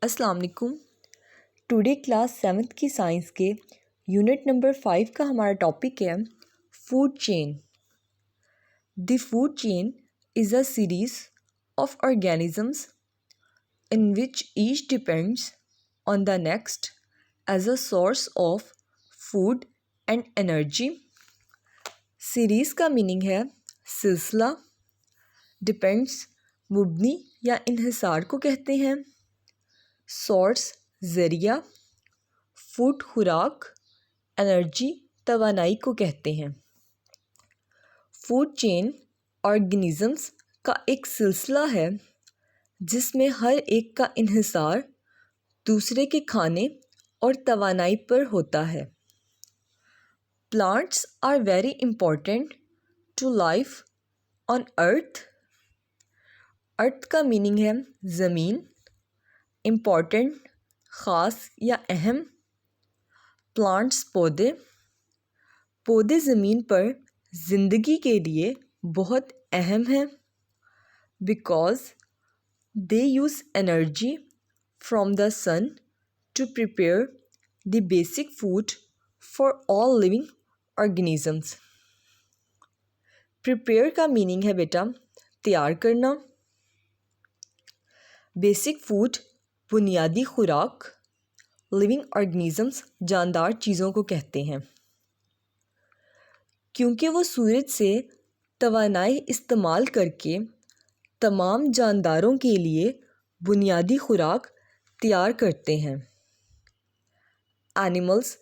अस्सलाम वालेकुम। Today class 7th की साइंस के यूनिट नंबर 5 का हमारा टॉपिक है food chain. The food chain is a series of organisms in which each depends on the next as a source of food and energy. Series का meaning है सिलसिला, depends मुबनी या इन्हिसार को कहते हैं, सोर्स ज़रिया, फूड खुराक, एनर्जी तवानाई को कहते हैं। फूड चेन ऑर्गेनिजम्स का एक सिलसिला है जिसमें हर एक का इन्हिसार दूसरे के खाने और तवानाई पर होता है। Plants are very important to life on earth. Earth का मीनिंग है ज़मीन, इम्पॉर्टेंट ख़ास या अहम, प्लांट्स पौधे, पौधे ज़मीन पर ज़िंदगी के लिए बहुत अहम हैं because they use energy from the sun to prepare the basic food for all living organisms. Prepare का मीनिंग है बेटा तैयार करना, बेसिक फूड बुनियादी खुराक, लिविंग ऑर्गेनिजम्स जानदार चीज़ों को कहते हैं। क्योंकि वो सूरज से तवानाई इस्तेमाल करके तमाम जानदारों के लिए बुनियादी खुराक तैयार करते हैं। Animals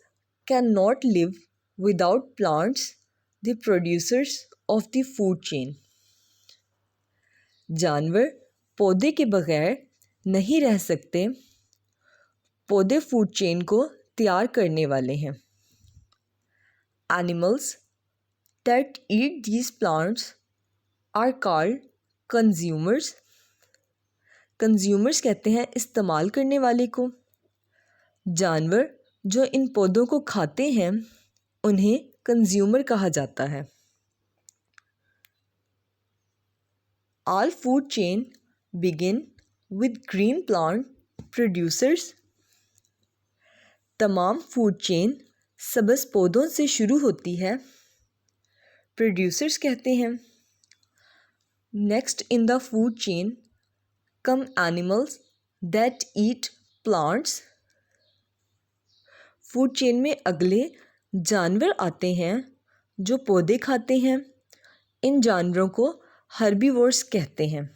can not live without plants the producers of the food chain. जानवर पौधे के बगैर नहीं रह सकते, पौधे फूड चेन को तैयार करने वाले हैं। Animals that eat these plants are called consumers. Consumers कहते हैं इस्तेमाल करने वाले को। जानवर जो इन पौधों को खाते हैं उन्हें कंज्यूमर कहा जाता है। All food chain begin with green plant producers. तमाम फूड चेन सब्ज़ पौधों से शुरू होती है, प्रोड्यूसर्स कहते हैं। Next in the food chain come animals that eat plants. Food chain में अगले जानवर आते हैं जो पौधे खाते हैं। इन जानवरों को हर्बीवोर्स कहते हैं।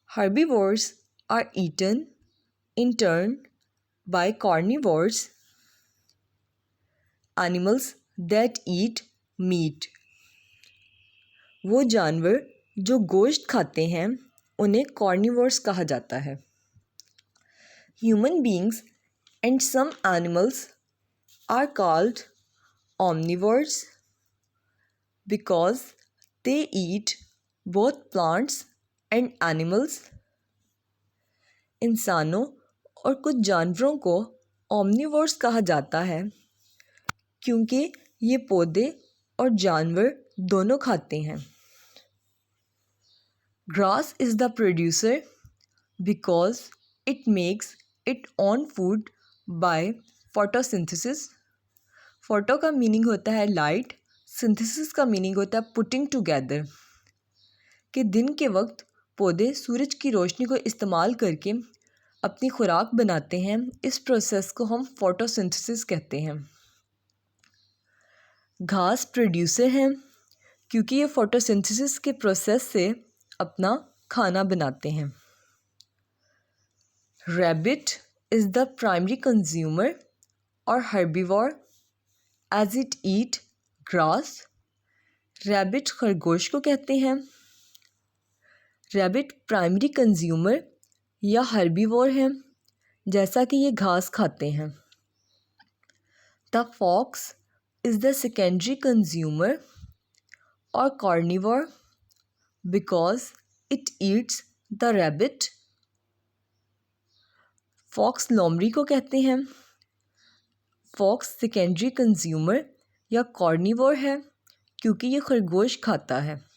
Herbivores are eaten in turn by carnivores, animals that eat meat. वो जानवर जो गोश्त खाते हैं उन्हें carnivores कहा जाता है। Human beings and some animals are called omnivores because they eat both plants and animals. इंसानों और कुछ जानवरों को ओमनिवोर्स कहा जाता है क्योंकि ये पौधे और जानवर दोनों खाते हैं। Grass is the producer because it makes it own food by photosynthesis. Photo का मीनिंग होता है लाइट, सिंथेसिस का मीनिंग होता है पुटिंग टुगेदर। कि दिन के वक्त पौधे सूरज की रोशनी को इस्तेमाल करके अपनी खुराक बनाते हैं। इस प्रोसेस को हम फोटोसिंथेसिस कहते हैं। घास प्रोड्यूसर हैं क्योंकि ये फोटोसिंथेसिस के प्रोसेस से अपना खाना बनाते हैं। Rabbit is the primary consumer और herbivore as it eat grass. Rabbit खरगोश को कहते हैं। रैबिट प्राइमरी कंज्यूमर या हर्बीवोर हैं जैसा कि ये घास खाते हैं। The fox is the secondary consumer और carnivore because it eats the rabbit. Fox लोमड़ी को कहते हैं। फॉक्स सेकेंडरी कंज्यूमर या कार्निवोर है क्योंकि ये खरगोश खाता है।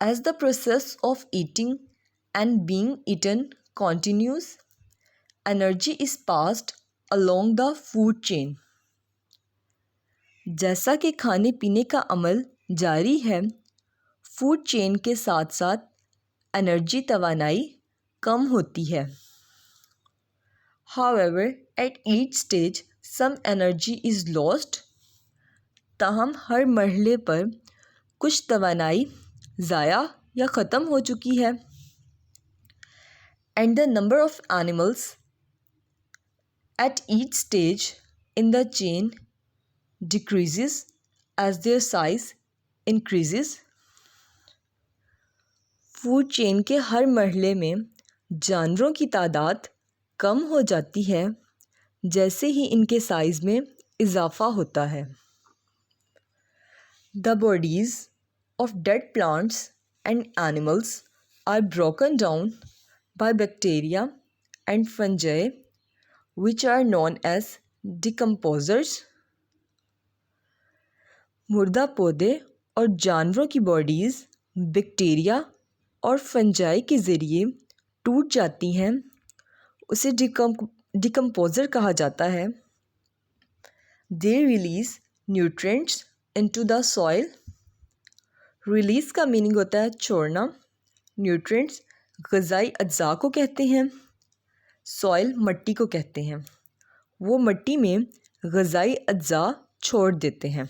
As the process of eating and being eaten continues, energy is passed along the food chain. जैसा कि खाने पीने का अमल जारी है, फूड चेन के साथ साथ एनर्जी तवानाई कम होती है. However, at each stage, some energy is lost. ताहम हर मरहले पर कुछ तवानाई ज़ाया या ख़त्म हो चुकी है. And the number of animals at each stage in the chain decreases as their size increases. Food chain के हर मरहले में जानवरों की तादाद कम हो जाती है जैसे ही इनके साइज़ में इजाफ़ा होता है. The bodies of dead plants and animals are broken down by bacteria and fungi which are known as decomposers. मुर्दा पौधे और जानवरों की बॉडीज़ बैक्टीरिया और फंजाई के ज़रिए टूट जाती हैं, उसे डिकम्पोज़र कहा जाता है. They release nutrients into the soil. Release का मीनिंग होता है छोड़ना. न्यूट्रिएंट्स ग़िज़ाई अज्जा को कहते हैं. सॉइल मट्टी को कहते हैं. वो मट्टी में ग़िज़ाई अज्जा छोड़ देते हैं.